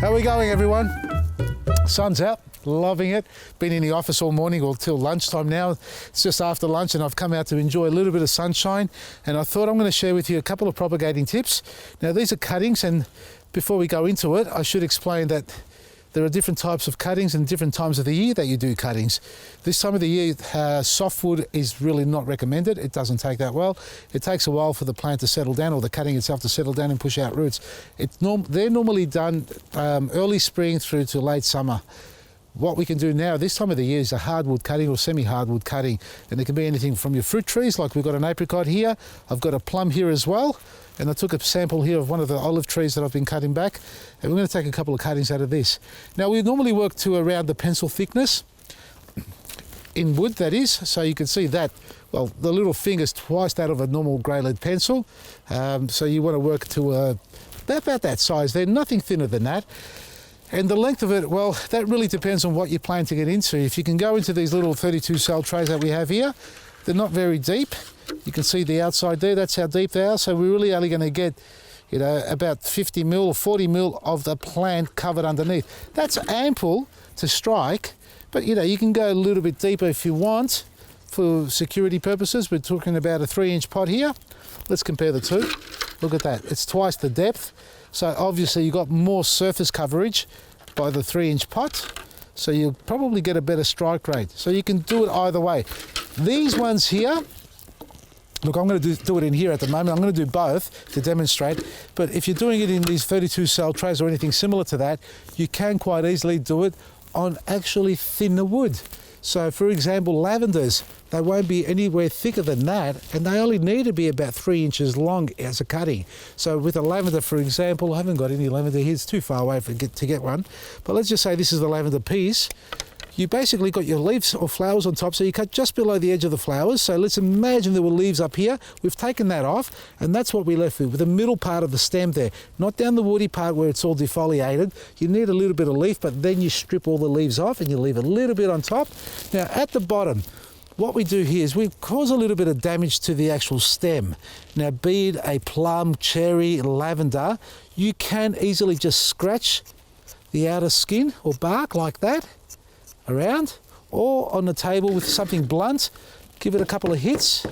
How are we going, everyone? Sun's out, loving it. Been in the office all morning or till lunchtime now. It's just after lunch and I've come out to enjoy a little bit of sunshine, and I thought I'm going to share with you a couple of propagating tips. Now these are cuttings, and before we go into it, I should explain that there are different types of cuttings and different times of the year that you do cuttings. This time of the year, softwood is really not recommended. It doesn't take that well. It takes a while for the plant to settle down, or the cutting itself to settle down and push out roots. They're normally done early spring through to late summer. What we can do now, this time of the year, is a hardwood cutting or semi-hardwood cutting. And it can be anything from your fruit trees, like we've got an apricot here. I've got a plum here as well. And I took a sample here of one of the olive trees that I've been cutting back. And we're going to take a couple of cuttings out of this. Now, we normally work to around the pencil thickness, in wood that is. So you can see that, well, the little finger's twice that of a normal grey lead pencil. So you want to work to about that size there, nothing thinner than that. And the length of it, well, that really depends on what you plan to get into. If you can go into these little 32 cell trays that we have here, they're not very deep. You can see the outside there, that's how deep they are. So we're really only going to get, you know, about 50 mil or 40 mil of the plant covered underneath. That's ample to strike, but you know, you can go a little bit deeper if you want for security purposes. We're talking about a 3-inch pot here. Let's compare the two. Look at that, it's twice the depth. So obviously you've got more surface coverage by the 3-inch pot, so you'll probably get a better strike rate. So you can do it either way. These ones here, look, I'm going to do it in here at the moment. I'm going to do both to demonstrate, but if you're doing it in these 32 cell trays or anything similar to that, you can quite easily do it on actually thinner wood. So for example, lavenders, they won't be anywhere thicker than that, and they only need to be about 3 inches long as a cutting. So with a lavender, for example, I haven't got any lavender here, it's too far away to get one, but let's just say this is the lavender piece. You basically got your leaves or flowers on top, so you cut just below the edge of the flowers. So let's imagine there were leaves up here. We've taken that off, and that's what we left with the middle part of the stem there, not down the woody part where it's all defoliated. You need a little bit of leaf, but then you strip all the leaves off and you leave a little bit on top. Now at the bottom, what we do here is we cause a little bit of damage to the actual stem. Now, be it a plum, cherry, lavender, you can easily just scratch the outer skin or bark like that around, or on the table with something blunt, give it a couple of hits,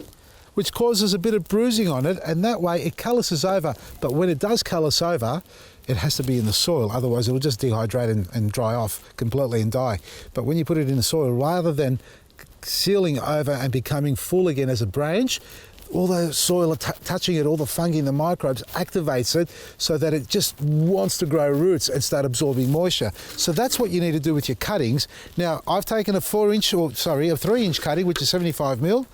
which causes a bit of bruising on it, and that way it calluses over. But when it does callus over, it has to be in the soil, otherwise it will just dehydrate and dry off completely and die. But when you put it in the soil, rather than sealing over and becoming full again as a branch, all the soil touching it, all the fungi and the microbes activates it so that it just wants to grow roots and start absorbing moisture. So that's what you need to do with your cuttings. Now, I've taken a 3-inch cutting, which is 75 mil,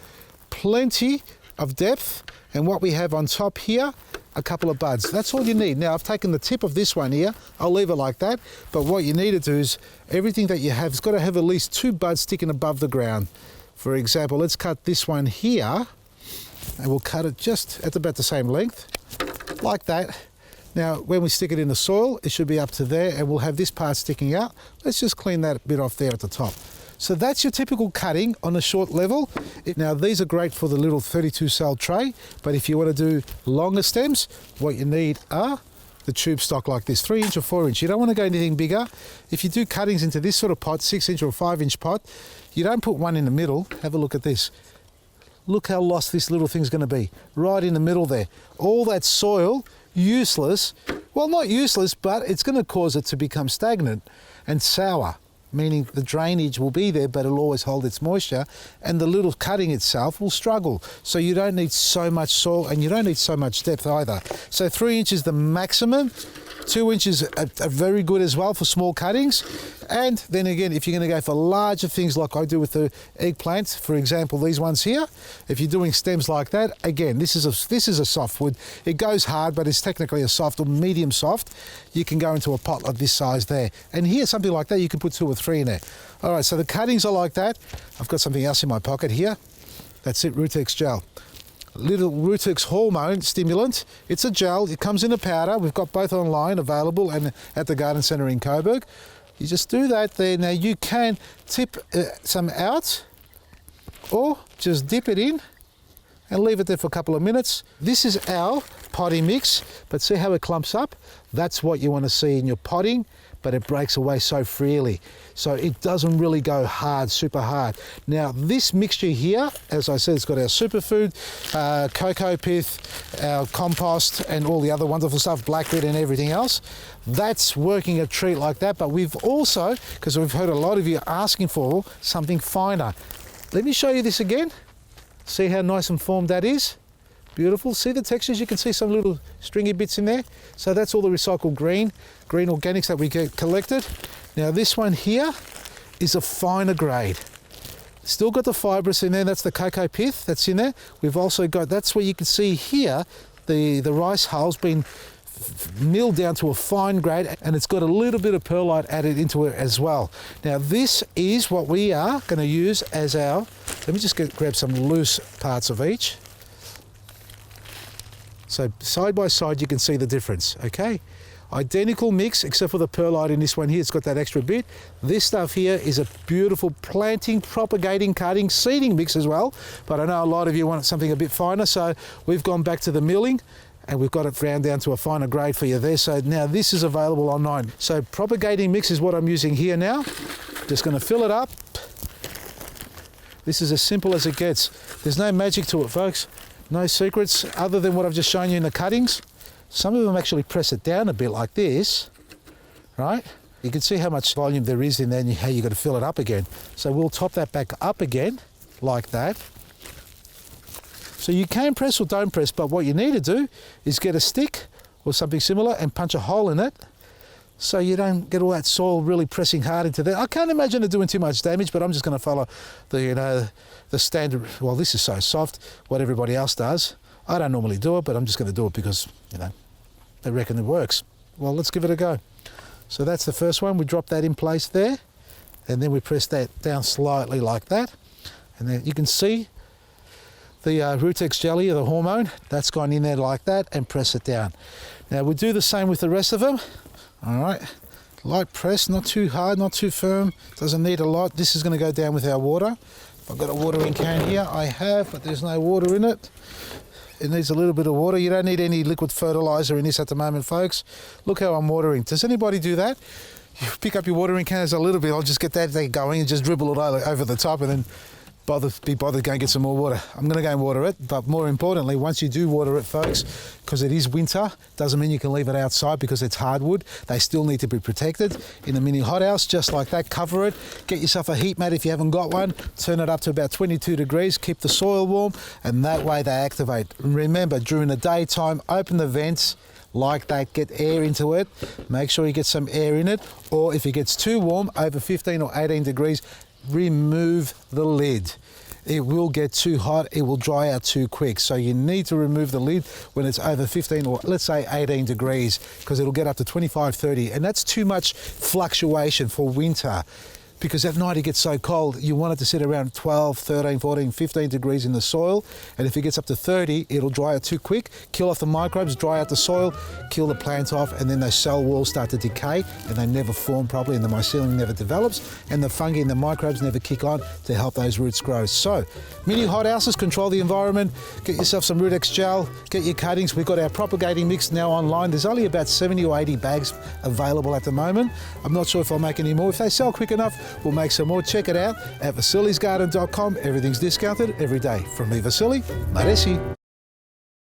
plenty of depth, and what we have on top here, a couple of buds. That's all you need. Now, I've taken the tip of this one here, I'll leave it like that, but what you need to do is everything that you have has got to have at least 2 buds sticking above the ground. For example, let's cut this one here, and we'll cut it just at about the same length, like that. Now, when we stick it in the soil, it should be up to there, and we'll have this part sticking out. Let's just clean that bit off there at the top. So that's your typical cutting on a short level. Now, these are great for the little 32 cell tray, but if you want to do longer stems, what you need are the tube stock like this, 3-inch or 4-inch. You don't want to go anything bigger. If you do cuttings into this sort of pot, 6-inch or 5-inch pot, you don't put one in the middle. Have a look at this. Look how lost this little thing's going to be, right in the middle there. All that soil, useless. Well, not useless, but it's going to cause it to become stagnant and sour, meaning the drainage will be there, but it'll always hold its moisture, and the little cutting itself will struggle. So you don't need so much soil, and you don't need so much depth either. So 3 inches the maximum. 2 inches are very good as well for small cuttings. And then again, if you're going to go for larger things like I do with the eggplant, for example, these ones here, if you're doing stems like that, again, this is a softwood. It goes hard, but it's technically a soft or medium soft. You can go into a pot like this size there. And here, something like that, you can put 2 or 3 in there. All right, so the cuttings are like that. I've got something else in my pocket here. That's it, Rootex gel. Little Rootex hormone stimulant. It's a gel, it comes in a powder. We've got both online available and at the garden centre in Coburg. You just do that there. Now you can tip some out or just dip it in and leave it there for a couple of minutes. This is our potting mix, but see how it clumps up? That's what you want to see in your potting, but it breaks away so freely. So it doesn't really go hard, super hard. Now this mixture here, as I said, it's got our superfood, cocoa pith, our compost, and all the other wonderful stuff, blackberry and everything else. That's working a treat like that, but we've also, because we've heard a lot of you asking for something finer. Let me show you this again. See how nice and formed that is? Beautiful. See the textures? You can see some little stringy bits in there. So that's all the recycled green organics that we get collected. Now this one here is a finer grade. Still got the fibrous in there. That's the cocoa pith that's in there. We've also got, that's where you can see here, the rice hull's been milled down to a fine grade, and it's got a little bit of perlite added into it as well. Now this is what we are going to use as our, let me just grab some loose parts of each. So side by side you can see the difference, okay? Identical mix except for the perlite in this one here, it's got that extra bit. This stuff here is a beautiful planting, propagating, cutting, seeding mix as well, but I know a lot of you want something a bit finer, so we've gone back to the milling and we've got it ground down to a finer grade for you there. So now this is available online. So propagating mix is what I'm using here now. Just going to fill it up. This is as simple as it gets. There's no magic to it, folks. No secrets other than what I've just shown you in the cuttings. Some of them actually press it down a bit like this, right? You can see how much volume there is in there and how you've got to fill it up again. So we'll top that back up again like that. So you can press or don't press, but what you need to do is get a stick or something similar and punch a hole in it so you don't get all that soil really pressing hard into there. I can't imagine it doing too much damage, but I'm just going to follow the, the standard. Well, this is so soft, what everybody else does. I don't normally do it, but I'm just going to do it because, they reckon it works. Well, let's give it a go. So that's the first one. We drop that in place there, and then we press that down slightly like that. And then you can see the Rutex jelly, or the hormone, that's gone in there like that, and press it down. Now we do the same with the rest of them. All right, light press, not too hard, not too firm, doesn't need a lot. This is going to go down with our water. If I've got a watering can here, I have, but there's no water in it. It needs a little bit of water. You don't need any liquid fertilizer in this at the moment, folks. Look how I'm watering. Does anybody do that? You pick up your watering can as a little bit, I'll just get that thing going and just dribble it over the top and then be bothered go and get some more water. I'm going to go and water it, but more importantly, once you do water it, folks, because it is winter, doesn't mean you can leave it outside because it's hardwood. They still need to be protected in a mini hothouse, just like that. Cover it, get yourself a heat mat if you haven't got one, turn it up to about 22 degrees, keep the soil warm, and that way they activate. Remember, during the daytime, open the vents like that, get air into it, make sure you get some air in it, or if it gets too warm, over 15 or 18 degrees, remove the lid. It will get too hot, it will dry out too quick. So you need to remove the lid when it's over 15 or let's say 18 degrees, because it'll get up to 25, 30, and that's too much fluctuation for winter. Because at night it gets so cold, you want it to sit around 12, 13, 14, 15 degrees in the soil. And if it gets up to 30, it'll dry out too quick, kill off the microbes, dry out the soil, kill the plants off, and then those cell walls start to decay and they never form properly and the mycelium never develops and the fungi and the microbes never kick on to help those roots grow. So, mini hothouses, control the environment, get yourself some Rutex gel, get your cuttings. We've got our propagating mix now online. There's only about 70 or 80 bags available at the moment. I'm not sure if I'll make any more. If they sell quick enough, we'll make some more. Check it out at vasilisgarden.com. Everything's discounted every day. From me, Vasily, Maresi.